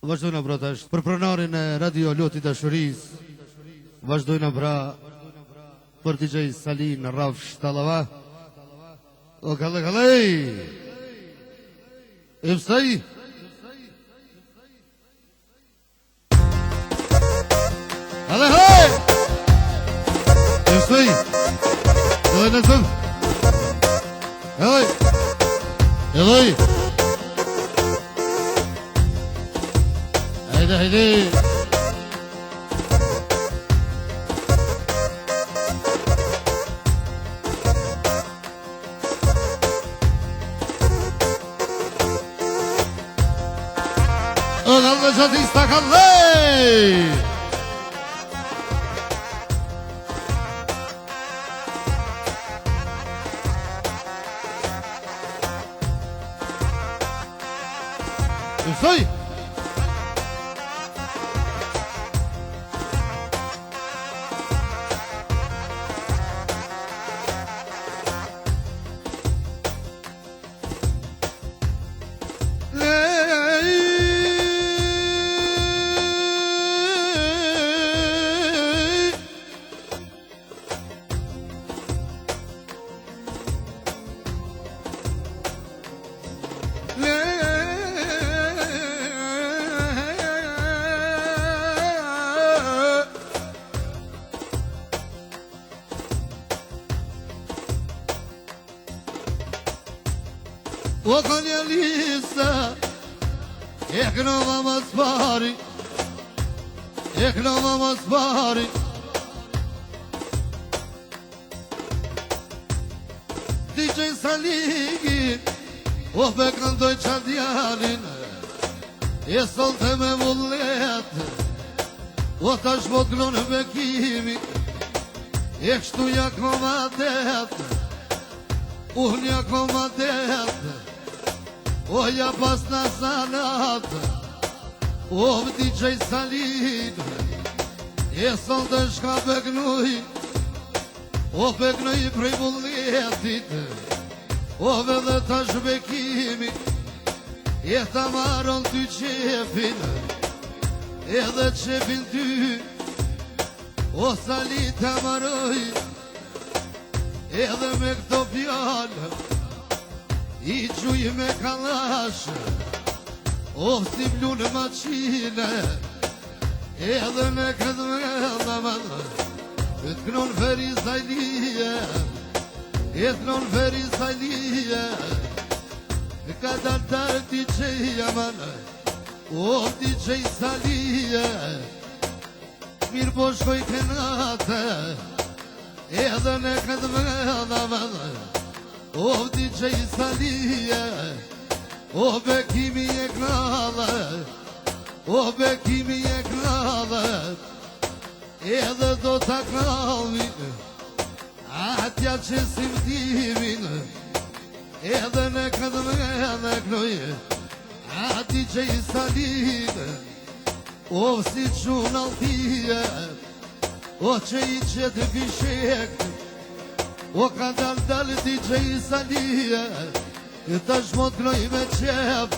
Vazhdojnë pra tash për pronarin e Radio Lotit Dashuris. Vazhdojnë pra për DJ Salin Rafsh Talava. O kale kalej Efsaj Kale kalej Efsaj Kale nësëm Kale Kale Haydi haydi Oğlanla çatı istakanlay Soy O konja lisa E knova mas pari E knova mas pari DJ Saligi O pe këndoj qandjanin E solte me vullet O tash po t'knon me kimi E kështu ja komadet Unë ja komadet O ja pas në sanat O DJ Salin E son të shka pëgnuj O pëgnuj prej bulletit O vedhe tash bekimi E ta maron ty qefin Edhe qefin ty O Salin ta maroj Edhe me këto pjallë I gjuj me kalash O si blu në maqine Edhe në këtë me Të kënon feri sajlije E të kënon feri sajlije Në ka dalë t'i qeja man O t'i qej salije Mirë po shkoj kënate Edhe në këtë me O DJ Salije O bekimi e knalë O bekimi e knalë Edhe do t'a knalli Atja që simtimin Edhe në këtë me knoj A DJ Salije O si qunë altije O që i qëtë pishek O ka dalë DJ Salije E tash po t'knoj me qep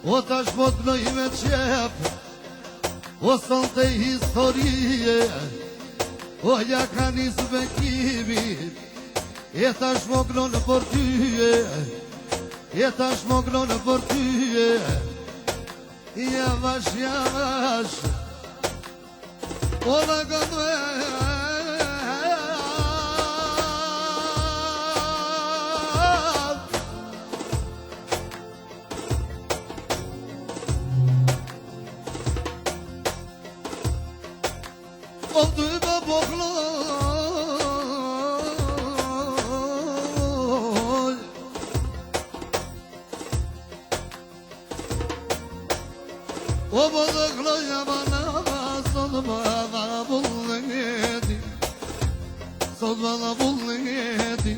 O tash po t'knoj me qep O son të historie O ja ka nisë bekimi E tash po t'knon për tyje E tash po t'knon për tyje Ja vash O da këtë O ty me pokloj O po të kloja bana Sot më dha vullneti Sot më dha vullneti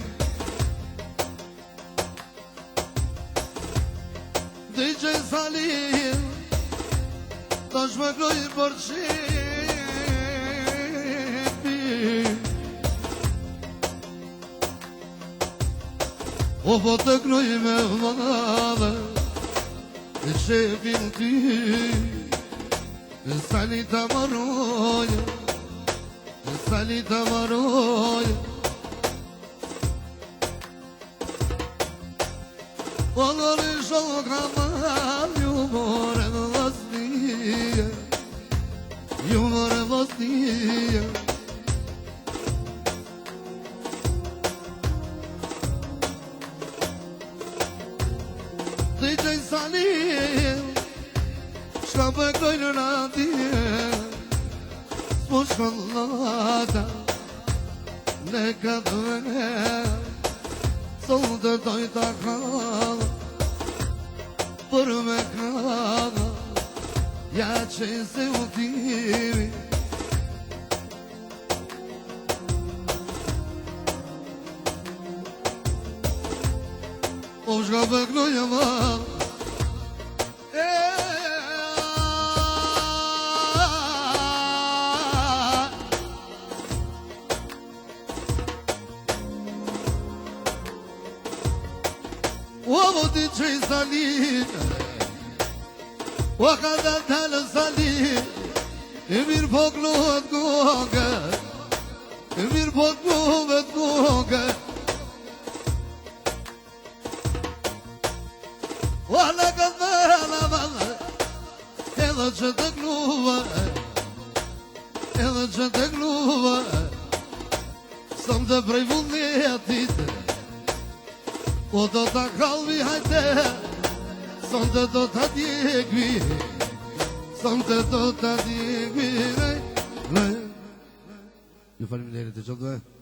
DJ Salin Tash me kloj për qepi O po të knoj me vëllave shefin ty Sali të maroj Sali të maroj Olur shoka mal Jumore vlasnije Jumore vlasnije DJ Salim Shka pëkoj në radije S'po shkollata Ne këtë vene Sonë të doj të kalla Për me kalla Ja që se u timi O shka pëkoj e mal وابو DJ Salim وقد تال Salim Emir poklohet goga Emir poklohet goga Wala kadala bala Edhe që të gluva Edhe që të gluva Sëm të prej vullnetit O do të kalbi hajte Sonte do të djegvi Sonte do të djegvi Ju faleminderit të qëllëve